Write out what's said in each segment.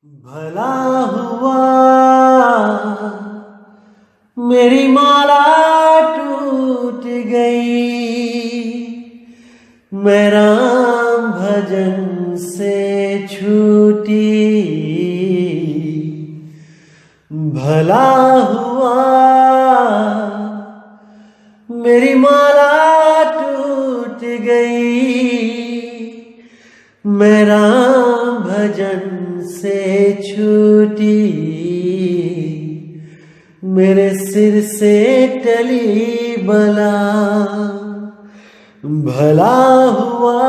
भला हुआ मेरी माला टूट गई, मैं राम भजन से छूटी। भला हुआ मेरी माला टूट गई, मैं राम भजन से छूटी। मेरे सिर से टली बला, भला हुआ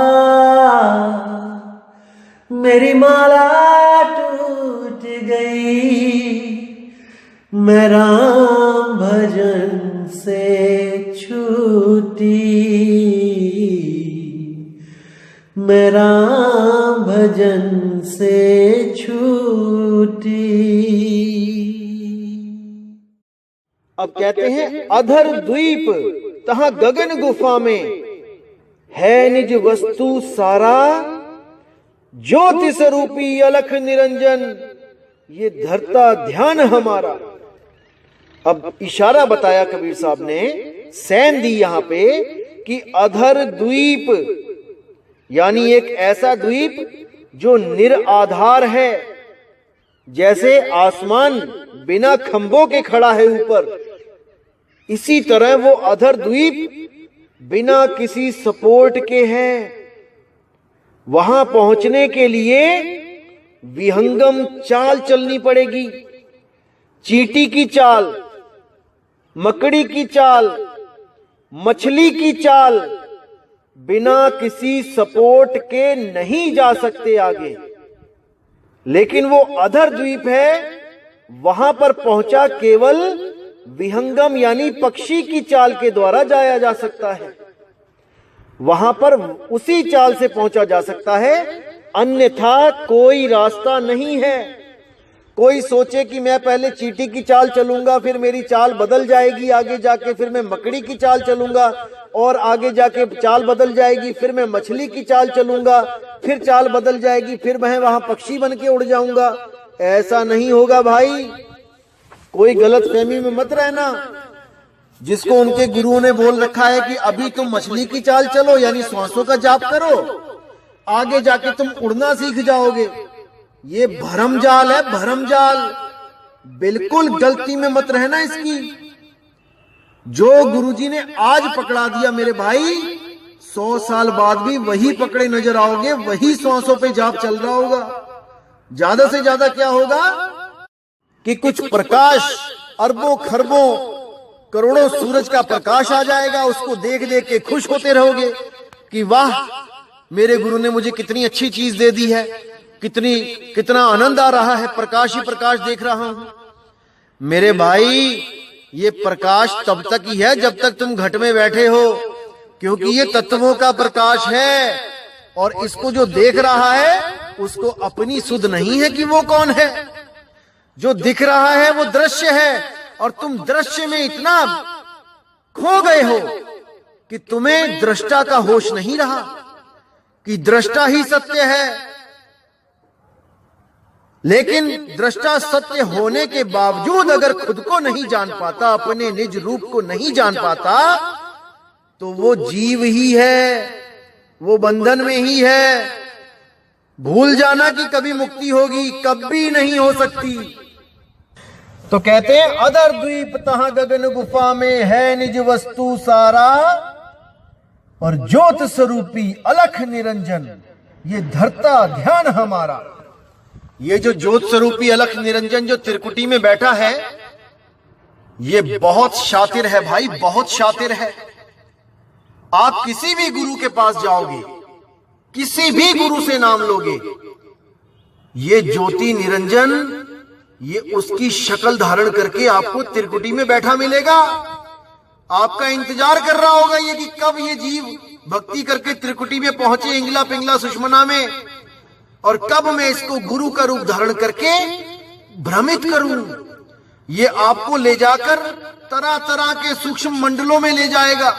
मेरी माला टूट गई, मैं राम भजन से छूटी। मैं राम भजन से छूटी। अब कहते हैं अधर द्वीप तहाँ गगन गुफा में है निज वस्तु सारा, ज्योति स्वरूपी अलख निरंजन ये धरता ध्यान हमारा। अब इशारा बताया कबीर साहब ने, सैन दी यहां पे कि अधर द्वीप यानी एक ऐसा द्वीप जो निराधार है, जैसे आसमान बिना खंभों के खड़ा है ऊपर, इसी तरह वो अधर द्वीप बिना किसी सपोर्ट के है। वहां पहुंचने के लिए विहंगम चाल चलनी पड़ेगी, चींटी की चाल, मकड़ी की चाल, मछली की चाल, बिना किसी सपोर्ट के नहीं जा सकते आगे। लेकिन वो अधर द्वीप है, वहां पर पहुंचा केवल विहंगम यानी पक्षी की चाल के द्वारा जाया जा सकता है। वहां पर उसी चाल से पहुंचा जा सकता है, अन्यथा कोई रास्ता नहीं है। कोई सोचे कि मैं पहले चींटी की चाल चलूंगा, फिर मेरी चाल बदल जाएगी आगे जाके, फिर मैं मकड़ी की चाल चलूंगा और आगे जाके चाल बदल जाएगी, फिर मैं मछली की चाल चलूंगा, फिर चाल बदल जाएगी, फिर मैं वहां पक्षी बन के उड़ जाऊंगा। ऐसा नहीं होगा भाई, कोई गलत फहमी में मत रहना। जिसको उनके गुरुओं ने बोल रखा है कि अभी तुम मछली की चाल चलो यानी श्वासों का जाप करो, आगे जाके तुम उड़ना सीख जाओगे, ये भरम जाल है, भरम जाल। बिल्कुल गलती में मत रहना इसकी। जो गुरुजी ने आज पकड़ा दिया मेरे भाई, 100 साल बाद भी वही पकड़े नजर आओगे, वही श्वासों पे जाप चल रहा होगा। ज्यादा से ज्यादा क्या होगा कि कुछ प्रकाश, अरबों खरबों करोड़ों सूरज का प्रकाश आ जाएगा, उसको देख देख के खुश होते रहोगे कि वाह मेरे गुरु ने मुझे कितनी अच्छी चीज दे दी है, कितना आनंद आ रहा है, प्रकाश ही प्रकाश देख रहा हूं। मेरे भाई ये प्रकाश तब तक ही है जब तक तुम घट में बैठे हो, क्योंकि ये तत्वों का प्रकाश है और इसको जो देख रहा है उसको अपनी सुध नहीं है कि वो कौन है। जो दिख रहा है वो दृश्य है और तुम दृश्य में इतना खो गए हो कि तुम्हें दृष्टा का होश नहीं रहा कि दृष्टा ही सत्य है। लेकिन दृष्टा सत्य होने के बावजूद अगर खुद को नहीं जान पाता, अपने निज रूप को नहीं जान पाता, तो वो जीव ही है, वो बंधन में ही है। भूल जाना कि कभी मुक्ति होगी, कभी नहीं हो सकती। तो कहते हैं अधर द्वीप तहाँ गगन गुफा में है निज वस्तु सारा, और ज्योत स्वरूपी अलख निरंजन ये धरता ध्यान हमारा। ये जो ज्योत स्वरूपी अलख निरंजन जो त्रिकुटी में बैठा है, ये बहुत शातिर है भाई, बहुत शातिर है। आप किसी भी गुरु के पास जाओगे, किसी भी गुरु से नाम लोगे, ये ज्योति निरंजन ये उसकी शक्ल धारण करके आपको त्रिकुटी में बैठा मिलेगा। आपका इंतजार कर रहा होगा ये कि कब ये जीव भक्ति करके त्रिकुटी में पहुंचे इंगला पिंगला सुषमना में, और कब मैं इसको गुरु का रूप धारण करके भ्रमित करूं। ये आपको ले जाकर तरह तरह के सूक्ष्म मंडलों में ले जाएगा,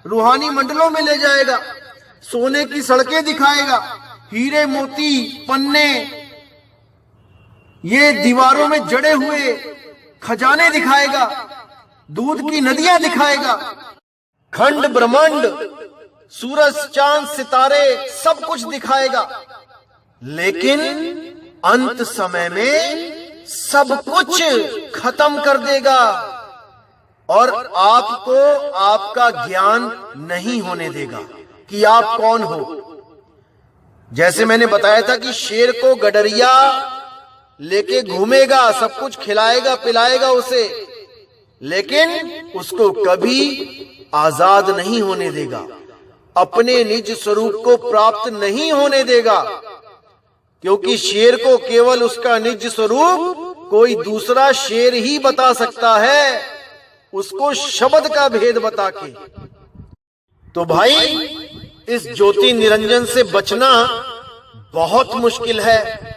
रूहानी मंडलों में ले जाएगा, सोने की सड़कें दिखाएगा, हीरे मोती पन्ने ये दीवारों में जड़े हुए खजाने दिखाएगा, दूध की नदियां दिखाएगा, खंड ब्रह्मांड, सूरज चांद सितारे सब कुछ दिखाएगा। लेकिन अंत समय में सब कुछ खत्म कर देगा और आपको आपका ज्ञान नहीं होने देगा कि आप कौन हो। जैसे मैंने बताया था कि शेर को गडरिया लेके घूमेगा, सब कुछ खिलाएगा पिलाएगा उसे, लेकिन उसको कभी आजाद नहीं होने देगा, अपने निज स्वरूप को प्राप्त नहीं होने देगा, क्योंकि शेर को केवल उसका निज स्वरूप कोई दूसरा शेर ही बता सकता है, उसको शब्द का भेद बता के। तो भाई इस ज्योति निरंजन से बचना बहुत मुश्किल है।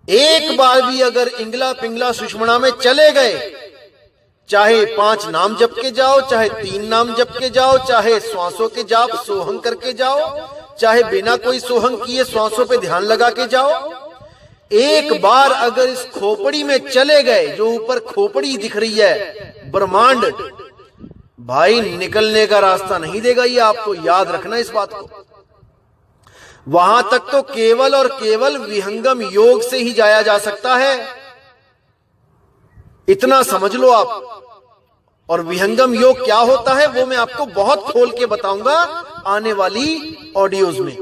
एक बार भी अगर इंगला पिंगला सुषमणा में चले गए, चाहे 5 नाम जप के जाओ, चाहे 3 नाम जप के जाओ, चाहे श्वासों के जाप सोहंग करके जाओ, चाहे बिना कोई सोहंग किए श्वासों पे ध्यान लगा के जाओ, एक बार अगर इस खोपड़ी में चले गए, जो ऊपर खोपड़ी दिख रही है ब्रह्मांड, भाई निकलने का रास्ता नहीं देगा। ये आपको याद रखना इस बात को। वहां तक तो केवल और केवल विहंगम योग से ही जाया जा सकता है, इतना समझ लो आप। और विहंगम योग क्या होता है वो मैं आपको बहुत खोल के बताऊंगा आने वाली ऑडियोज में,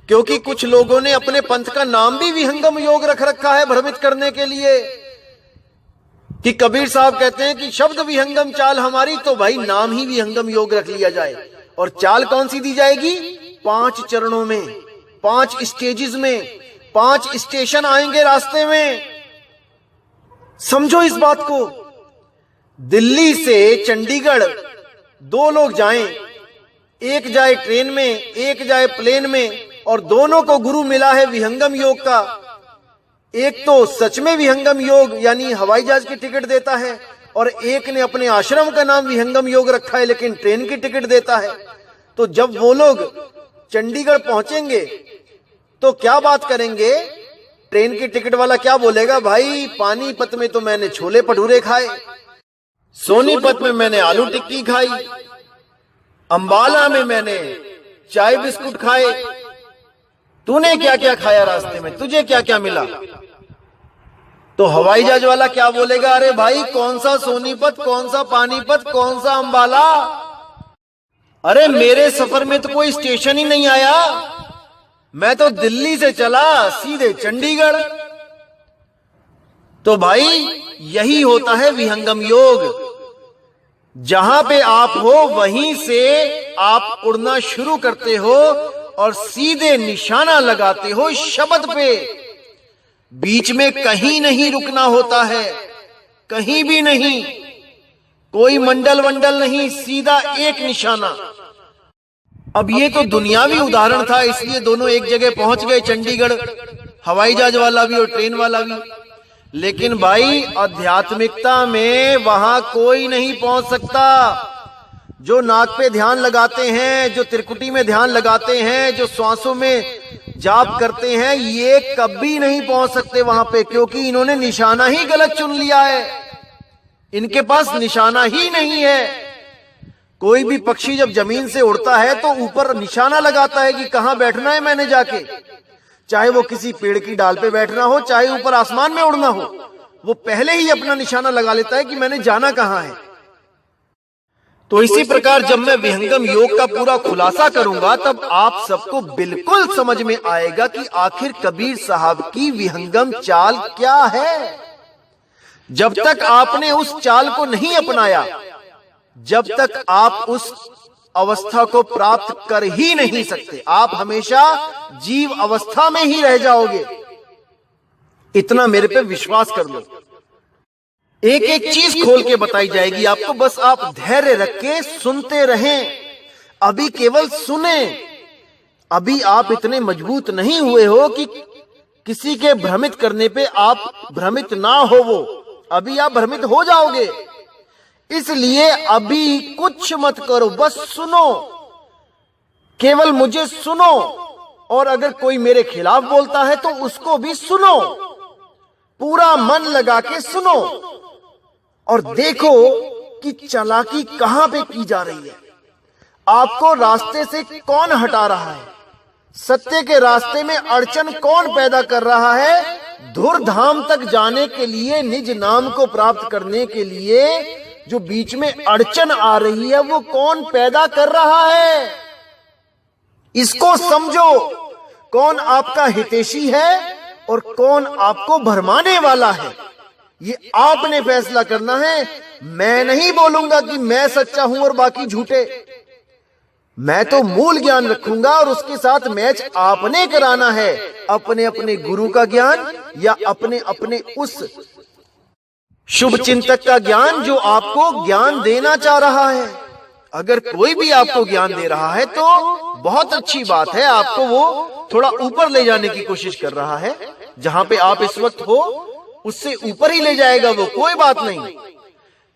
क्योंकि कुछ लोगों ने अपने पंथ का नाम भी विहंगम योग रख रखा है भ्रमित करने के लिए, कि कबीर साहब कहते हैं कि शब्द विहंगम चाल हमारी, तो भाई नाम ही विहंगम योग रख लिया जाए। और चाल कौन सी दी जाएगी? 5 चरणों में, 5 स्टेजेस में, 5 स्टेशन आएंगे रास्ते में। समझो इस बात को। दिल्ली से चंडीगढ़ 2 लोग जाएं, एक जाए ट्रेन में, एक जाए प्लेन में, और दोनों को गुरु मिला है विहंगम योग का। एक तो सच में विहंगम योग यानी हवाई जहाज की टिकट देता है, और एक ने अपने आश्रम का नाम विहंगम योग रखा है लेकिन ट्रेन की टिकट देता है। तो जब वो लोग चंडीगढ़ पहुंचेंगे तो क्या बात करेंगे? ट्रेन की टिकट वाला क्या बोलेगा? भाई पानीपत में तो मैंने छोले भटूरे खाए, सोनीपत में मैंने आलू टिक्की खाई, अंबाला में मैंने चाय बिस्कुट खाए, तूने क्या क्या खाया रास्ते में, तुझे क्या क्या मिला? तो हवाई जहाज वाला क्या बोलेगा? अरे भाई कौन सा सोनीपत, कौन सा पानीपत, कौन सा अंबाला, अरे मेरे सफर में तो कोई स्टेशन ही नहीं आया, मैं तो दिल्ली से चला सीधे चंडीगढ़। तो भाई यही होता है विहंगम योग। जहां पे आप हो वहीं से आप उड़ना शुरू करते हो और सीधे निशाना लगाते हो शब्द पे। बीच में कहीं नहीं रुकना होता है, कहीं भी नहीं, कोई मंडल वंडल नहीं, सीधा एक निशाना। अब ये तो दुनियावी उदाहरण था, इसलिए दोनों एक जगह पहुंच गए, चंडीगढ़, हवाई जहाज वाला भी और ट्रेन वाला भी। लेकिन भाई आध्यात्मिकता में वहां कोई नहीं पहुंच सकता। जो नाक पे ध्यान लगाते हैं, जो त्रिकुटी में ध्यान लगाते हैं, जो श्वासों में जाप करते हैं, ये कभी नहीं पहुंच सकते वहां पे, क्योंकि इन्होंने निशाना ही गलत चुन लिया है। इनके पास निशाना ही नहीं है। कोई भी पक्षी जब जमीन से उड़ता है तो ऊपर निशाना लगाता है कि कहां बैठना है मैंने जाके, चाहे वो किसी पेड़ की डाल पे बैठना हो, चाहे ऊपर आसमान में उड़ना हो, वो पहले ही अपना निशाना लगा लेता है कि मैंने जाना कहां है। तो इसी प्रकार जब मैं विहंगम योग का पूरा खुलासा करूंगा तब आप सबको बिल्कुल समझ में आएगा कि आखिर कबीर साहब की विहंगम चाल क्या है। जब तक आपने उस चाल को नहीं अपनाया, जब तक आप उस अवस्था को प्राप्त कर ही नहीं सकते, आप हमेशा जीव अवस्था में ही रह जाओगे। इतना मेरे पे विश्वास कर लो। एक एक चीज खोल के बताई जाएगी आपको, बस आप धैर्य रख के सुनते रहें। अभी केवल सुने, अभी आप इतने मजबूत नहीं हुए हो कि किसी के भ्रमित करने पे आप भ्रमित ना हो, वो अभी आप भ्रमित हो जाओगे। इसलिए अभी कुछ मत करो, बस सुनो, केवल मुझे सुनो, और अगर कोई मेरे खिलाफ बोलता है तो उसको भी सुनो। पूरा मन लगा के सुनो और देखो कि चालाकी कहां पे की जा रही है। आपको रास्ते से कौन हटा रहा है, सत्य के रास्ते में अड़चन कौन पैदा कर रहा है। धुर धाम तक जाने के लिए, निज नाम को प्राप्त करने के लिए जो बीच में अड़चन आ रही है, वो कौन पैदा कर रहा है, इसको समझो। कौन आपका हितैषी है और कौन आपको भरमाने वाला है, ये आपने फैसला करना है। मैं नहीं बोलूंगा कि मैं सच्चा हूं और बाकी झूठे। मैं तो मूल ज्ञान रखूंगा और उसके साथ मैच आपने कराना है, अपने अपने गुरु का ज्ञान या अपने अपने उस शुभ चिंतक का ज्ञान जो आपको ज्ञान देना चाह रहा है। अगर कोई भी आपको ज्ञान दे रहा है तो बहुत अच्छी बात है, आपको वो थोड़ा ऊपर ले जाने की कोशिश कर रहा है। जहां पे आप इस वक्त हो उससे ऊपर ही ले जाएगा वो, कोई बात नहीं।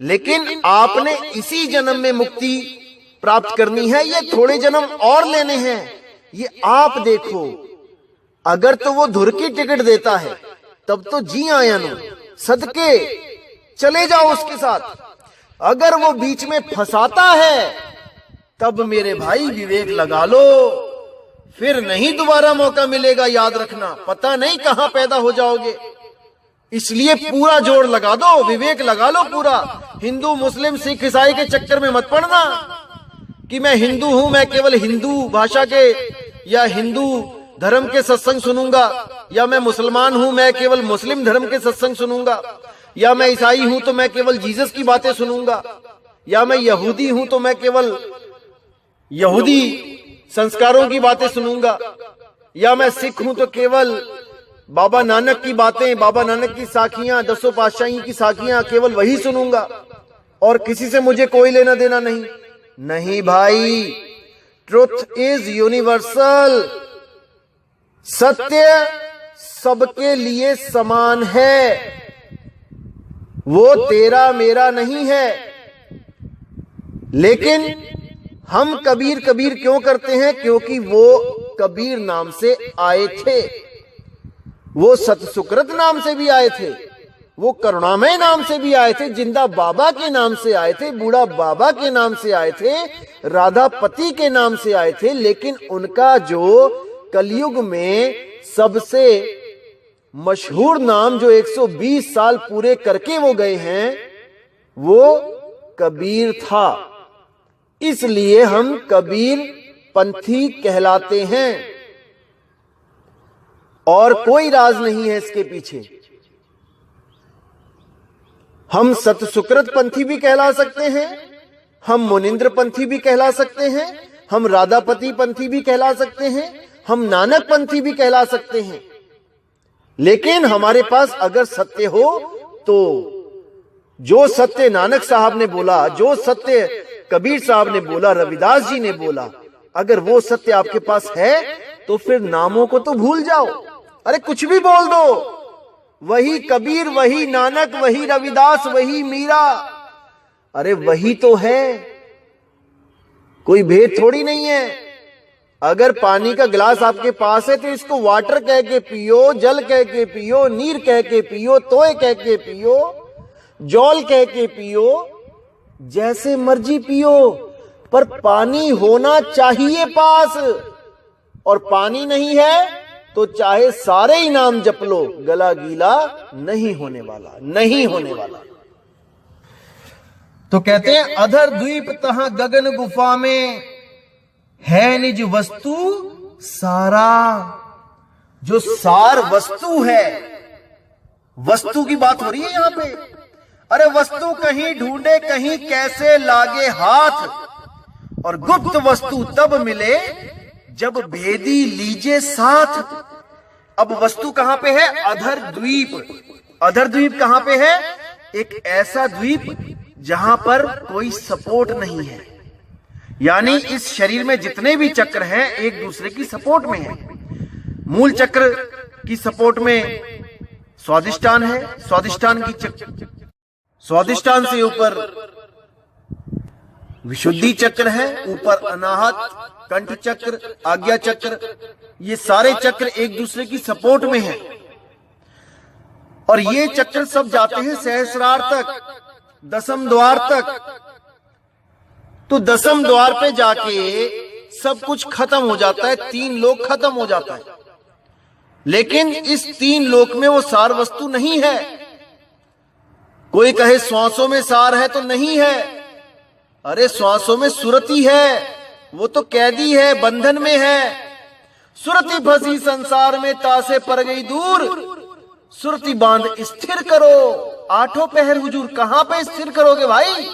लेकिन आपने इसी जन्म में मुक्ति प्राप्त करनी है, ये थोड़े जन्म और लेने हैं, ये आप देखो। अगर तो वो धुर की टिकट देता है तब तो जी आया नो, सदके चले जाओ उसके साथ। अगर वो बीच में फंसाता है तब मेरे भाई विवेक लगा लो, फिर नहीं दोबारा मौका मिलेगा, याद रखना। पता नहीं कहां पैदा हो जाओगे, इसलिए पूरा जोर लगा दो, विवेक लगा लो पूरा। हिंदू मुस्लिम सिख ईसाई के चक्कर में मत पड़ना कि मैं हिंदू हूं, मैं केवल हिंदू भाषा के या हिंदू धर्म के सत्संग सुनूंगा, या मैं मुसलमान हूं, मैं केवल मुस्लिम धर्म के सत्संग सुनूंगा, या मैं ईसाई हूं तो मैं केवल जीसस की बातें सुनूंगा, या मैं यहूदी हूं तो मैं केवल यहूदी संस्कारों की बातें सुनूंगा, या मैं सिख हूं तो केवल बाबा नानक की बातें, बाबा नानक की साखियां, दसों पातशाही की साखियां केवल वही सुनूंगा और किसी से मुझे कोई लेना देना नहीं। नहीं भाई, ट्रुथ इज यूनिवर्सल। सत्य सबके लिए समान है, वो तेरा मेरा नहीं है। लेकिन हम कबीर कबीर क्यों करते हैं? क्योंकि वो कबीर नाम से आए थे, वो सतसुकृत नाम से भी आए थे, वो करुणामय नाम से भी आए थे, जिंदा बाबा के नाम से आए थे, बूढ़ा बाबा के नाम से आए थे, राधापति के नाम से आए थे। लेकिन उनका जो कलयुग में सबसे मशहूर नाम जो 120 साल पूरे करके वो गए हैं, वो कबीर था। इसलिए हम कबीर पंथी कहलाते हैं और कोई राज नहीं है इसके पीछे। हम सतसुकृत पंथी भी कहला सकते हैं, हम मुनिंद्र पंथी भी कहला सकते हैं, हम राधापति पंथी भी कहला सकते हैं, हम नानक पंथी भी कहला सकते हैं। लेकिन हमारे पास अगर सत्य हो तो जो सत्य नानक साहब ने बोला, जो सत्य कबीर साहब ने बोला, रविदास जी ने बोला, अगर वो सत्य आपके पास है तो फिर नामों को तो भूल जाओ। अरे कुछ भी बोल दो, वही कबीर, वही नानक, वही रविदास, वही मीरा, अरे वही तो है, कोई भेद थोड़ी नहीं है। अगर पानी का गिलास आपके पास है तो इसको वाटर कह के पियो, जल कह के पियो, नीर कह के पियो, तोय कह के पियो, जौल कह के पियो, जैसे मर्जी पियो, पर पानी होना चाहिए पास। और पानी नहीं है तो चाहे सारे ही नाम जप लो, गला गीला नहीं होने वाला, नहीं होने वाला। तो कहते हैं अधर द्वीप तहां गगन गुफा में है निज वस्तु सारा। जो सार वस्तु है, वस्तु की बात हो रही है यहां पे। अरे वस्तु कहीं ढूंढे कहीं कैसे लागे हाथ, और गुप्त वस्तु तब मिले जब भेदी लीजे साथ। अब वस्तु कहां पे है? अधर द्वीप। अधर द्वीप कहां पे है? एक ऐसा द्वीप जहां पर कोई सपोर्ट नहीं है, यानी इस शरीर में जितने भी चक्र हैं एक दूसरे की सपोर्ट में हैं। मूल चक्र की सपोर्ट में स्वादिष्टान है, स्वादिष्टान की स्वादिष्टान से ऊपर विशुद्धि चक्र है, ऊपर अनाहत, कंठ चक्र, आज्ञा चक्र, ये सारे चक्र एक दूसरे की सपोर्ट में हैं। और ये चक्र सब जाते हैं सहस्रार तक, दसम द्वार तक। तो दसम द्वार पे जाके सब कुछ खत्म हो जाता है, 3 लोक खत्म हो जाता है। लेकिन इस 3 लोक में वो सार वस्तु नहीं है। कोई कहे श्वासों में सार है, तो नहीं है। अरे श्वासों में सुरति है, वो तो कैदी है, बंधन में है। सुरति फंसी संसार में, तासे पर गई दूर, सुरति बांध स्थिर करो। 8 पहर हुजूर, कहां पे स्थिर करोगे भाई?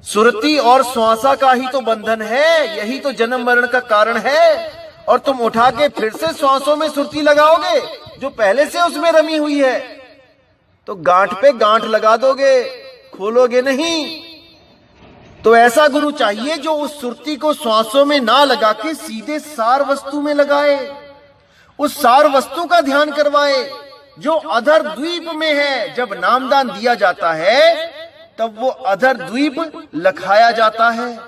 सुरति और श्वासा का ही तो बंधन है, यही तो जन्म मरण का कारण है। और तुम उठा के फिर से श्वासों में सुरति लगाओगे जो पहले से उसमें रमी हुई है, तो गांठ पे गांठ लगा दोगे, खोलोगे नहीं। तो ऐसा गुरु चाहिए जो उस सुरति को श्वासों में ना लगा के सीधे सार वस्तु में लगाए, उस सार वस्तु का ध्यान करवाए जो अधर द्वीप में है। जब नामदान दिया जाता है तब वो अधर द्वीप लखाया जाता है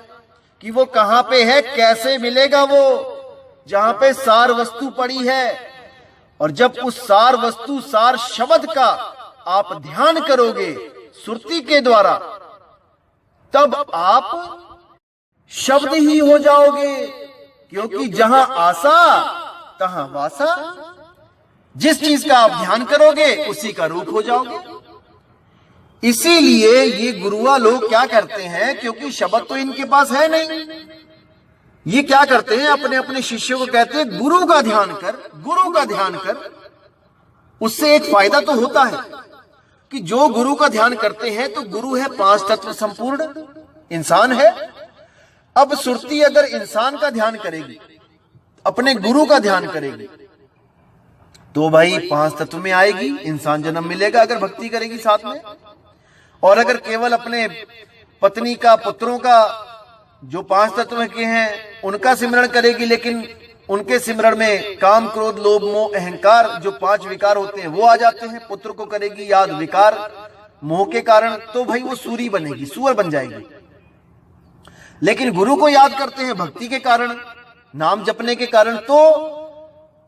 कि वो कहां पे है, कैसे मिलेगा वो, जहां पे सार वस्तु पड़ी है। और जब उस सार वस्तु, सार शब्द का आप ध्यान करोगे सुरति के द्वारा, तब आप शब्द ही हो जाओगे। क्योंकि जहां आशा तहां वासा, जिस चीज का आप ध्यान करोगे उसी का रूप हो जाओगे। इसीलिए ये गुरुआ लोग क्या करते हैं, क्योंकि शब्द तो इनके पास है नहीं, ये क्या करते हैं, अपने अपने शिष्यों को कहते हैं गुरु का ध्यान कर, गुरु का ध्यान कर। उससे एक फायदा तो होता है कि जो गुरु का ध्यान करते हैं तो गुरु है 5 तत्व संपूर्ण, इंसान है। अब सुरति अगर इंसान का ध्यान करेगी, अपने गुरु का ध्यान करेगी, तो भाई 5 तत्व में आएगी, इंसान जन्म मिलेगा अगर भक्ति करेगी साथ में। और अगर केवल अपने पत्नी का, पुत्रों का, जो 5 तत्व के हैं उनका सिमरण करेगी, लेकिन उनके सिमरण में काम, क्रोध, लोभ, मोह, अहंकार जो 5 विकार होते हैं वो आ जाते हैं। पुत्र को करेगी याद विकार, मोह के कारण, तो भाई वो सूरी बनेगी, सुअर बन जाएगी। लेकिन गुरु को याद करते हैं भक्ति के कारण, नाम जपने के कारण, तो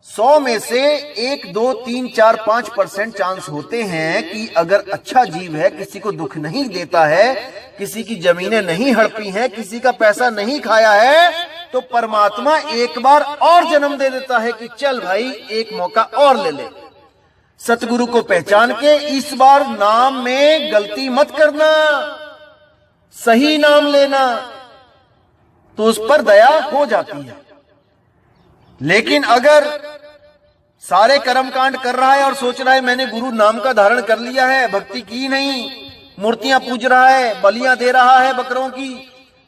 100 में से 1, 2, 3, 4, 5% चांस होते हैं कि अगर अच्छा जीव है, किसी को दुख नहीं देता है, किसी की जमीनें नहीं हड़पी हैं, किसी का पैसा नहीं खाया है, तो परमात्मा एक बार और जन्म दे देता है कि चल भाई एक मौका और ले ले। सतगुरु को पहचान के इस बार नाम में गलती मत करना, सही नाम लेना, तो उस पर दया हो जाती है। लेकिन अगर सारे कर्म कांड कर रहा है और सोच रहा है मैंने गुरु नाम का धारण कर लिया है, भक्ति की नहीं, मूर्तियां पूज रहा है, बलियां दे रहा है बकरों की,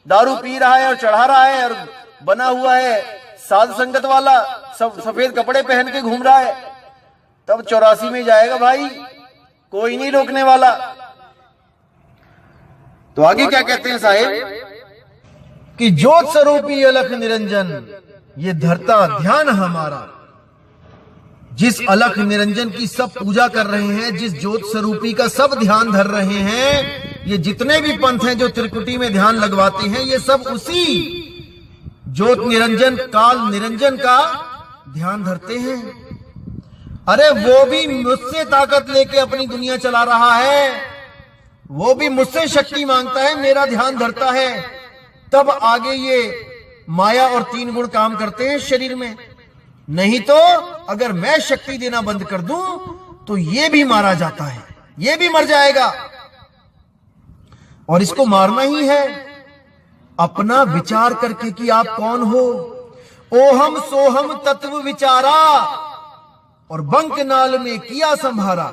दारू पी रहा है और चढ़ा रहा है, और बना हुआ है साध संगत वाला, सब सफेद कपड़े पहन के घूम रहा है, तब 84 में जाएगा भाई, कोई नहीं रोकने वाला। तो आगे क्या कहते हैं साहेब कि ज्योत स्वरूपी अलख निरंजन ये धरता ध्यान हमारा। जिस अलख निरंजन की सब पूजा कर रहे हैं, जिस ज्योत स्वरूपी का सब ध्यान धर रहे हैं, ये जितने भी पंथ हैं जो त्रिकुटी में ध्यान लगवाते हैं, ये सब उसी ज्योत निरंजन, काल निरंजन का ध्यान धरते हैं। अरे वो भी मुझसे ताकत लेके अपनी दुनिया चला रहा है, वो भी मुझसे शक्ति मांगता है, मेरा ध्यान धरता है, तब आगे ये माया और 3 गुण काम करते हैं शरीर में। नहीं तो अगर मैं शक्ति देना बंद कर दूं तो ये भी मारा जाता है, ये भी मर जाएगा। और इसको मारना ही है अपना विचार करके कि आप कौन हो। ओहम सोहम तत्व विचारा और बंक नाल में किया संभारा,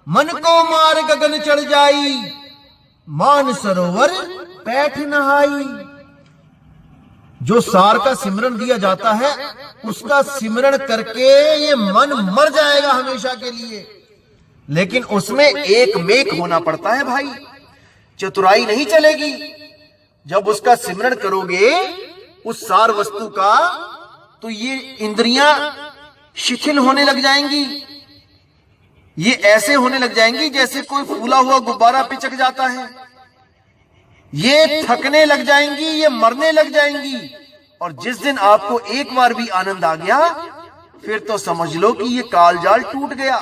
मन को मार गगन चढ़ जाई, मान सरोवर पैठ नहाई। जो सार का सिमरन दिया जाता है उसका सिमरन करके ये मन मर जाएगा हमेशा के लिए, लेकिन उसमें एक मेक होना पड़ता है भाई, चतुराई नहीं चलेगी। जब उसका सिमरन करोगे उस सार वस्तु का, तो ये इंद्रियां शिथिल होने लग जाएंगी, ये ऐसे होने लग जाएंगी जैसे कोई फूला हुआ गुब्बारा पिचक जाता है, ये थकने लग जाएंगी, ये मरने लग जाएंगी। और जिस दिन आपको एक बार भी आनंद आ गया, फिर तो समझ लो कि ये कालजाल टूट गया।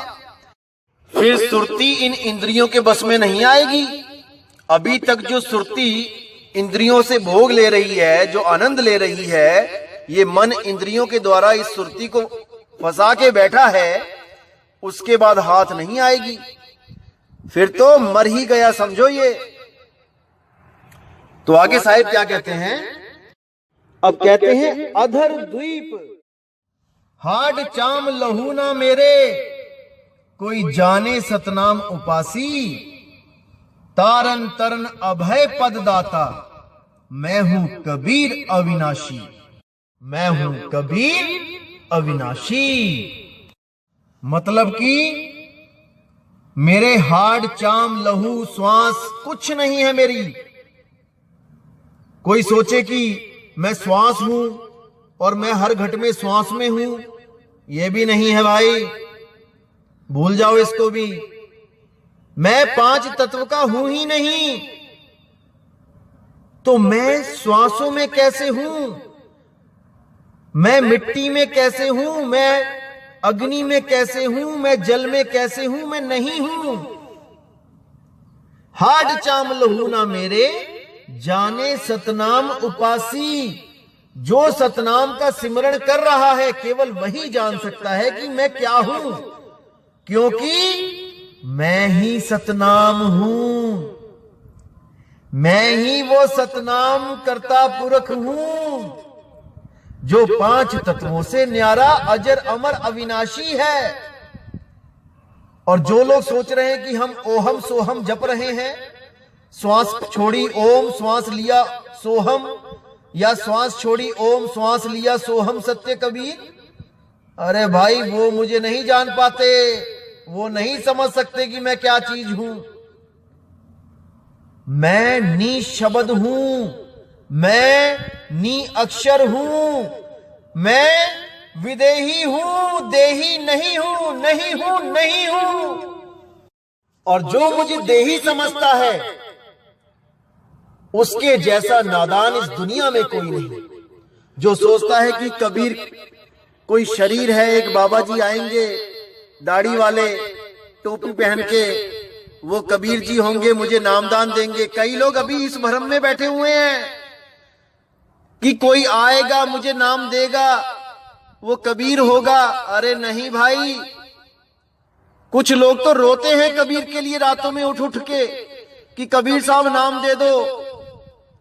फिर सुरती इन इंद्रियों के बस में नहीं आएगी। अभी तक जो सुरती इंद्रियों से भोग ले रही है, जो आनंद ले रही है, ये मन इंद्रियों के द्वारा इस सुरती को फंसा के बैठा है, उसके बाद हाथ नहीं आएगी, फिर तो मर ही गया समझो ये। तो आगे साहिब क्या कहते हैं, अब कहते हैं अधर द्वीप हाड चाम लहू ना मेरे, कोई जाने सतनाम उपासी, तारन तरन अभय पद दाता, मैं हूं कबीर अविनाशी, मैं हूं कबीर अविनाशी। मतलब कि मेरे हाड चाम लहू श्वास कुछ नहीं है मेरी। कोई सोचे कि मैं श्वास हूं और मैं हर घट में श्वास में हूं, यह भी नहीं है भाई, भूल जाओ इसको भी। मैं पांच तत्व का हूं ही नहीं, तो मैं श्वासों में कैसे हूं, मैं मिट्टी में कैसे हूं, मैं अग्नि में कैसे हूं, मैं जल में कैसे हूं, मैं नहीं हूं। हाड चाम लहू ना मेरे, जाने सतनाम उपासी। जो सतनाम का सिमरण कर रहा है केवल वही जान सकता है कि मैं क्या हूं, क्योंकि मैं ही सतनाम हूं, मैं ही वो सतनाम करता पुरख हूं जो पांच तत्वों से न्यारा अजर अमर अविनाशी है। और जो लोग सोच रहे हैं कि हम ओहम सोहम जप रहे हैं, श्वास छोड़ी ओम, श्वास लिया सोहम, या श्वास छोड़ी ओम, श्वास लिया सोहम सत्य कबीर, अरे भाई वो मुझे नहीं जान पाते, वो नहीं समझ सकते कि मैं क्या चीज हूं। मैं नी शब्द हूं, मैं नी अक्षर हूं, मैं विदेही हूं, देही नहीं हूं, नहीं हूं, नहीं हूं। और जो मुझे देही समझता है उसके जैसा नादान इस दुनिया में कोई नहीं। जो सोचता है कि कबीर कोई शरीर है, एक बाबा जी आएंगे दाढ़ी वाले टोपी पहन के, वो कबीर जी होंगे, मुझे नामदान देंगे। कई लोग अभी इस भ्रम में बैठे हुए हैं कि कोई आएगा मुझे नाम देगा, वो कबीर होगा। अरे नहीं भाई, कुछ लोग तो रोते हैं कबीर के लिए रातों में उठ उठ के कि कबीर साहब नाम दे दो।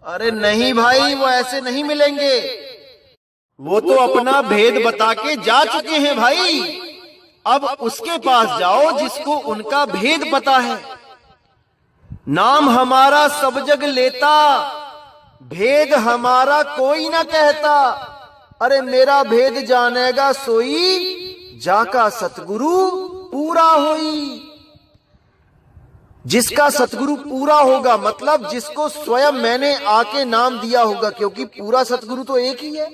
अरे नहीं भाई, वो ऐसे नहीं मिलेंगे, वो तो अपना भेद बता के जा चुके हैं भाई। अब उसके पास जाओ जिसको उनका भेद पता है। नाम हमारा सब जग लेता, भेद हमारा कोई ना कहता। अरे मेरा भेद जानेगा सोई, जाका सतगुरु पूरा होई। जिसका सतगुरु पूरा होगा मतलब जिसको स्वयं मैंने आके नाम दिया होगा, क्योंकि पूरा सतगुरु तो एक ही है,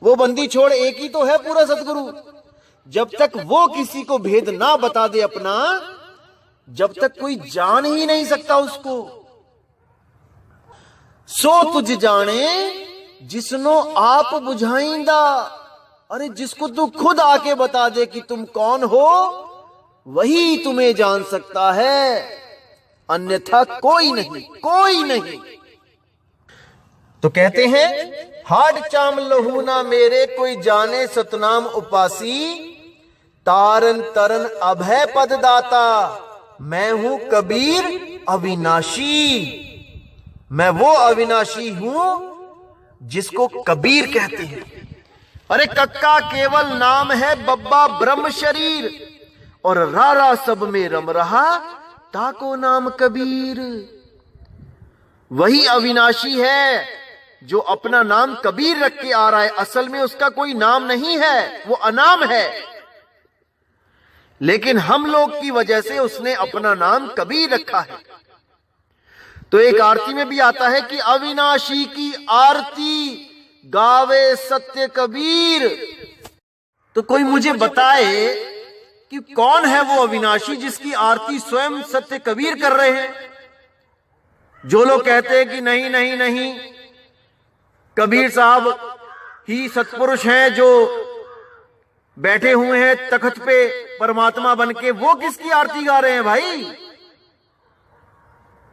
वो बंदी छोड़ एक ही तो है पूरा सतगुरु। जब तक वो किसी को भेद ना बता दे अपना, जब तक कोई जान ही नहीं सकता उसको। सो तुझ जाने जिसनो आप बुझाइंदा। अरे जिसको तू खुद आके बता दे कि तुम कौन हो, वही तुम्हें जान सकता है, अन्यथा कोई नहीं, कोई नहीं। तो कहते हैं हाड चाम लहू ना मेरे, कोई जाने सतनाम उपासी, तारन तरन अभय पद दाता, मैं हूं कबीर अविनाशी। मैं वो अविनाशी हूं जिसको कबीर कहते हैं। अरे कक्का केवल नाम है, बब्बा ब्रह्म शरीर, और रारा सब में रम रहा, ताको नाम कबीर। वही अविनाशी है जो अपना नाम कबीर रख के आ रहा है। असल में उसका कोई नाम नहीं है, वो अनाम है, लेकिन हम लोग की वजह से उसने अपना नाम कबीर रखा है। तो एक आरती में भी आता है कि अविनाशी की आरती गावे सत्य कबीर। तो कोई मुझे बताए कि कौन है वो अविनाशी जिसकी आरती स्वयं सत्य कबीर कर रहे हैं। जो लोग कहते हैं कि नहीं नहीं नहीं, कबीर साहब ही सत्पुरुष हैं जो बैठे हुए हैं तख्त पे परमात्मा बन के, वो किसकी आरती गा रहे हैं भाई?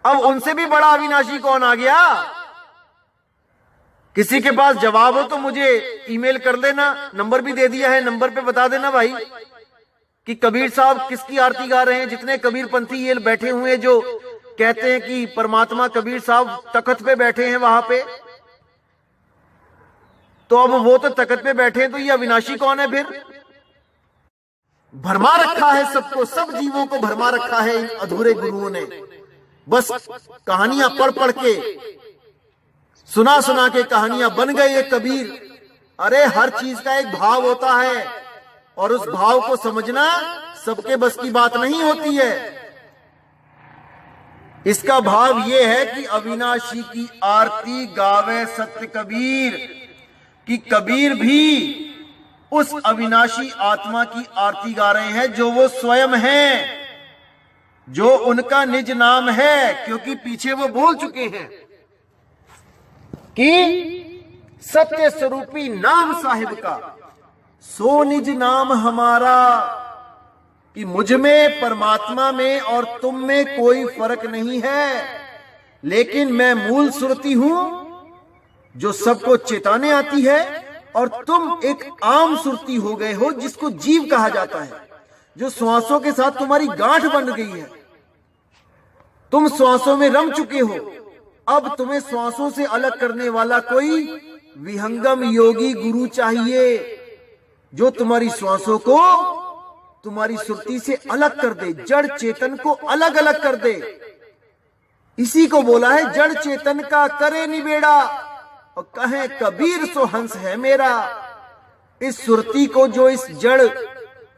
अब उनसे भी बड़ा अविनाशी कौन आ गया? किसी के पास जवाब हो तो मुझे ईमेल कर देना, नंबर भी दे दिया है, नंबर पे बता देना भाई कि कबीर साहब किसकी आरती गा रहे हैं। जितने कबीर पंथी ये बैठे हुए हैं जो कहते हैं कि परमात्मा कबीर साहब तख्त पे बैठे हैं वहां पे, तो अब वो तो तख्त पे बैठे हैं, तो ये अविनाशी कौन है फिर? भरमा रखा है सबको, सब जीवों को भरमा रखा है इन अधूरे गुरुओं ने। बस कहानियां पढ़ पढ़ के, सुना सुना के कहानियां बन गए ये कबीर। अरे हर चीज का एक भाव होता है और उस भाव को समझना सबके बस की बात नहीं होती है। इसका भाव यह है कि अविनाशी की आरती गावे सत्य कबीर, कि कबीर भी उस अविनाशी आत्मा की आरती गा रहे हैं जो वो स्वयं हैं, जो उनका निज नाम है। क्योंकि पीछे वो बोल चुके हैं कि सत्य स्वरूपी नाम साहिब का सो निज नाम हमारा, कि मुझ में परमात्मा में और तुम में कोई फर्क नहीं है, लेकिन मैं मूल सुरती हूं जो सबको चेताने आती है, और तुम एक आम सुरती हो गए हो जिसको जीव कहा जाता है, जो श्वासों के साथ तुम्हारी गांठ बन गई है। तुम श्वासों में रम चुके हो। अब तुम्हें श्वासों से अलग करने वाला कोई विहंगम योगी गुरु चाहिए जो तुम्हारी श्वासों को तुम्हारी सुरती से अलग कर दे, जड़ चेतन को अलग अलग कर दे। इसी को बोला है जड़ चेतन का करे निबेड़ा, और कहे कबीर सो हंस है मेरा। इस सुरती को जो इस जड़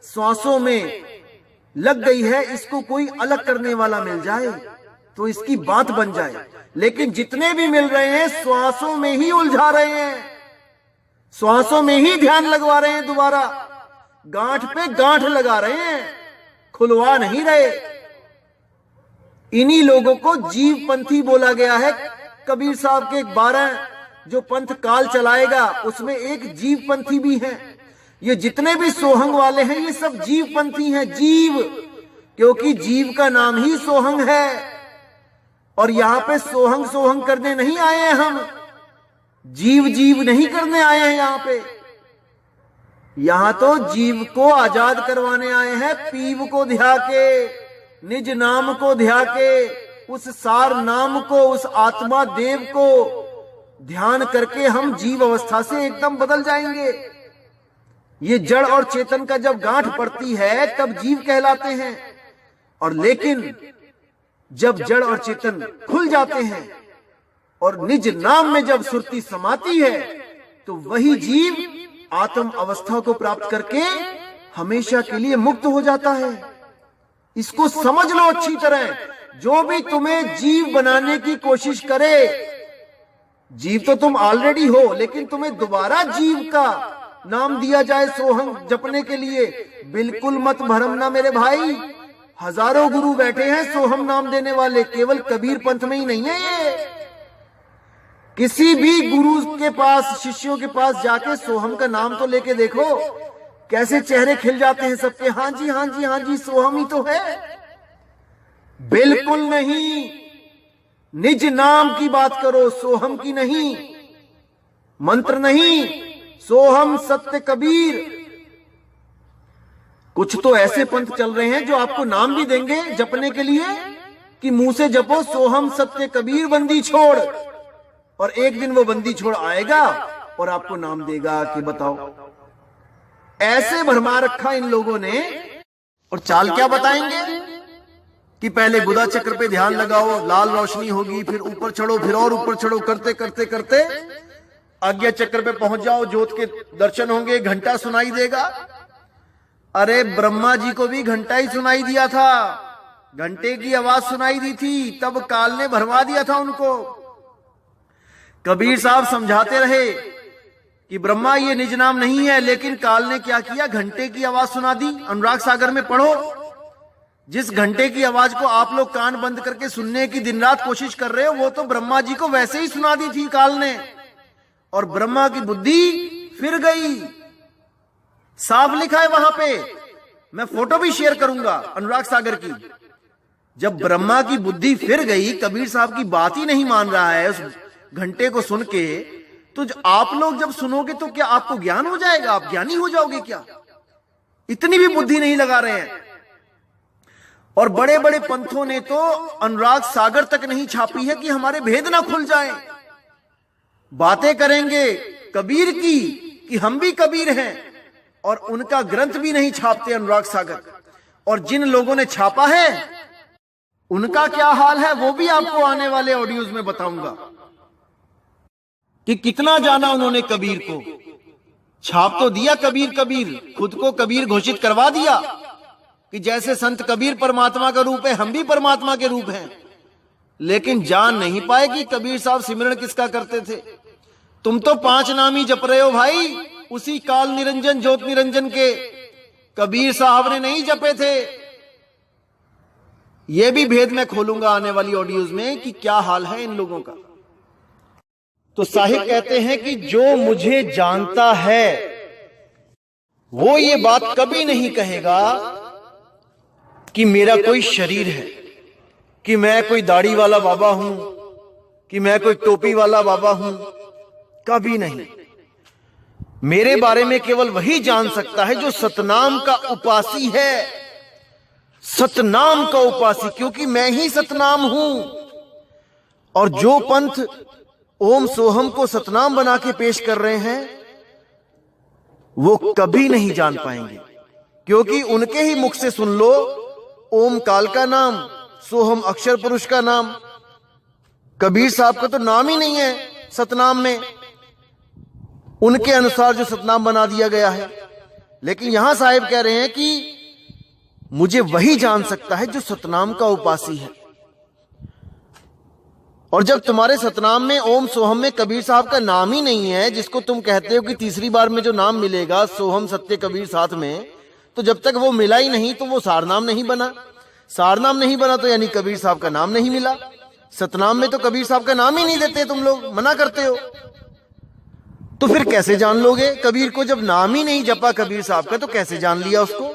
श्वासों में लग गई है, इसको कोई अलग करने वाला मिल जाए तो इसकी बात बन जाए। लेकिन जितने भी मिल रहे हैं श्वासों में ही उलझा रहे हैं, श्वासों में ही ध्यान लगवा रहे हैं, दोबारा गांठ पे गांठ लगा रहे हैं, खुलवा नहीं रहे। इन्हीं लोगों को जीव पंथी बोला गया है। कबीर साहब के 12 जो पंथ काल चलाएगा उसमें एक जीव पंथी भी है। ये जितने भी सोहंग वाले हैं ये सब जीव पंथी हैं। जीव, क्योंकि जीव का नाम ही सोहंग है। और यहां पे सोहंग सोहंग करने नहीं आए हैं हम, जीव जीव नहीं करने आए हैं यहां पे। यहां तो जीव को आजाद करवाने आए हैं, पीव को ध्या के, निज नाम को ध्या के, उस सार नाम को, उस आत्मा देव को ध्यान करके हम जीव अवस्था से एकदम बदल जाएंगे। ये जड़ और चेतन का जब गांठ पड़ती है तब जीव कहलाते हैं, और लेकिन जब जड़ और चेतन खुल जाते हैं और निज नाम में जब सुरती समाती है तो वही जीव आत्म अवस्था को प्राप्त करके हमेशा के लिए मुक्त हो जाता है। इसको समझ लो अच्छी तरह। जो भी तुम्हें जीव बनाने की कोशिश करे, जीव तो तुम ऑलरेडी हो, लेकिन तुम्हें दोबारा जीव का नाम दिया जाए सोहंग जपने के लिए, बिल्कुल मत भरमना मेरे भाई। हजारों गुरु बैठे हैं सोहम नाम देने वाले, केवल कबीर पंथ में ही नहीं है ये। किसी भी गुरु के पास, शिष्यों के पास जाके सोहम का नाम तो लेके देखो, कैसे चेहरे खिल जाते हैं सबके। हाँ जी हाँ जी हाँ जी, सोहम ही तो है। बिल्कुल नहीं, निज नाम की बात करो, सोहम की नहीं। मंत्र नहीं, सोहम सत्य कबीर। कुछ तो ऐसे पंथ चल रहे हैं जो आपको नाम भी देंगे जपने के लिए कि मुंह से जपो सोहम सत्य कबीर बंदी छोड़, और एक दिन वो बंदी छोड़ आएगा और आपको नाम देगा कि बताओ। ऐसे भरमा रखा इन लोगों ने। और चाल क्या बताएंगे कि पहले बुधा चक्र पे ध्यान लगाओ, लाल रोशनी होगी, फिर ऊपर चढ़ो, फिर और ऊपर चढ़ो, करते करते करते आज्ञा चक्र पे पहुंच जाओ, ज्योत के दर्शन होंगे, घंटा सुनाई देगा। अरे ब्रह्मा जी को भी घंटा ही सुनाई दिया था, घंटे की आवाज सुनाई दी थी, तब काल ने भरवा दिया था उनको। कबीर साहब समझाते रहे कि ब्रह्मा ये निज नाम नहीं है, लेकिन काल ने क्या किया, घंटे की आवाज सुना दी। अनुराग सागर में पढ़ो, जिस घंटे की आवाज को आप लोग कान बंद करके सुनने की दिन रात कोशिश कर रहे हो, वो तो ब्रह्मा जी को वैसे ही सुना दी थी काल ने, और ब्रह्मा की बुद्धि फिर गई। साफ लिखा है वहां पे, मैं फोटो भी शेयर करूंगा अनुराग सागर की। जब ब्रह्मा की बुद्धि फिर गई, कबीर साहब की बात ही नहीं मान रहा है उस घंटे को सुन के, तो आप लोग जब सुनोगे तो क्या आपको ज्ञान हो जाएगा? आप ज्ञानी हो जाओगे क्या? इतनी भी बुद्धि नहीं लगा रहे हैं। और बड़े बड़े पंथों ने तो अनुराग सागर तक नहीं छापी है कि हमारे भेद ना खुल जाएं। बातें करेंगे कबीर की कि हम भी कबीर हैं, और उनका ग्रंथ भी नहीं छापते अनुराग सागर। और जिन लोगों ने छापा है उनका क्या हाल है वो भी आपको आने वाले ऑडियोज में बताऊंगा कि कितना जाना उन्होंने कबीर को। छाप तो दिया कबीर कबीर, खुद को कबीर घोषित करवा दिया कि जैसे संत कबीर परमात्मा का रूप है, हम भी परमात्मा के रूप हैं। लेकिन जान नहीं पाए कि कबीर साहब सिमरण किसका करते थे। तुम तो 5 नाम ही जप रहे हो भाई, उसी काल निरंजन ज्योत निरंजन के। कबीर साहब ने नहीं जपे थे। यह भी भेद मैं खोलूंगा आने वाली ऑडियोज में कि क्या हाल है इन लोगों का। तो साहिब कहते हैं कि जो मुझे जानता है वो ये बात कभी नहीं कहेगा कि मेरा कोई शरीर है, कि मैं कोई दाढ़ी वाला बाबा हूं, कि मैं कोई टोपी वाला बाबा हूं। कभी नहीं। मेरे बारे में केवल वही जान सकता है जो सतनाम का उपासी है, सतनाम का उपासी, क्योंकि मैं ही सतनाम हूं। और जो पंथ ओम सोहम को सतनाम बना के पेश कर रहे हैं वो कभी नहीं जान पाएंगे, क्योंकि उनके ही मुख से सुन लो, ओम काल का नाम, सोहम अक्षर पुरुष का नाम। कबीर साहब का तो नाम ही नहीं है सतनाम में, उनके अनुसार जो सतनाम बना दिया गया है। लेकिन यहां साहिब कह रहे हैं कि मुझे वही जान सकता है जो सतनाम का उपासी है। और जब तुम्हारे सतनाम में ओम सोहम में कबीर साहब का नाम ही नहीं है, जिसको तुम कहते हो कि तीसरी बार में जो नाम मिलेगा सोहम सत्य कबीर साथ में, तो जब तक वो मिला ही नहीं तो वो सारनाम नहीं बना। सारनाम नहीं बना तो यानी कबीर साहब का नाम नहीं मिला। सतनाम में तो कबीर साहब का नाम ही नहीं देते, तुम लोग मना करते हो। तो फिर कैसे जान लोगे कबीर को? जब नाम ही नहीं जपा कबीर साहब का तो कैसे जान लिया उसको?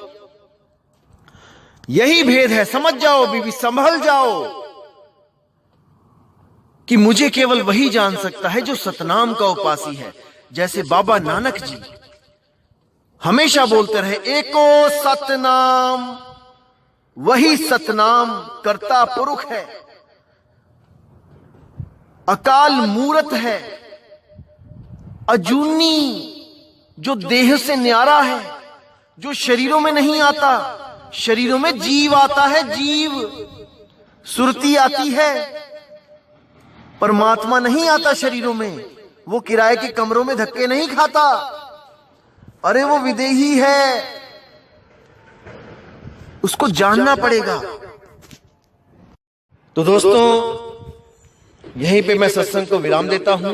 यही भेद है। समझ जाओ बीबी, संभल जाओ कि मुझे केवल वही जान सकता है जो सतनाम का उपासी है। जैसे बाबा नानक जी हमेशा बोलते रहे, एको सतनाम, वही सतनाम कर्ता पुरुष है, अकाल मूरत है, अजूनी, जो देह से न्यारा है, जो शरीरों में नहीं आता। शरीरों में जीव आता है, जीव सुरती आती है, परमात्मा नहीं आता शरीरों में। वो किराए के कमरों में धक्के नहीं खाता, अरे वो विदेही है, उसको जानना पड़ेगा। तो दोस्तों यहीं पे मैं सत्संग को विराम देता हूं।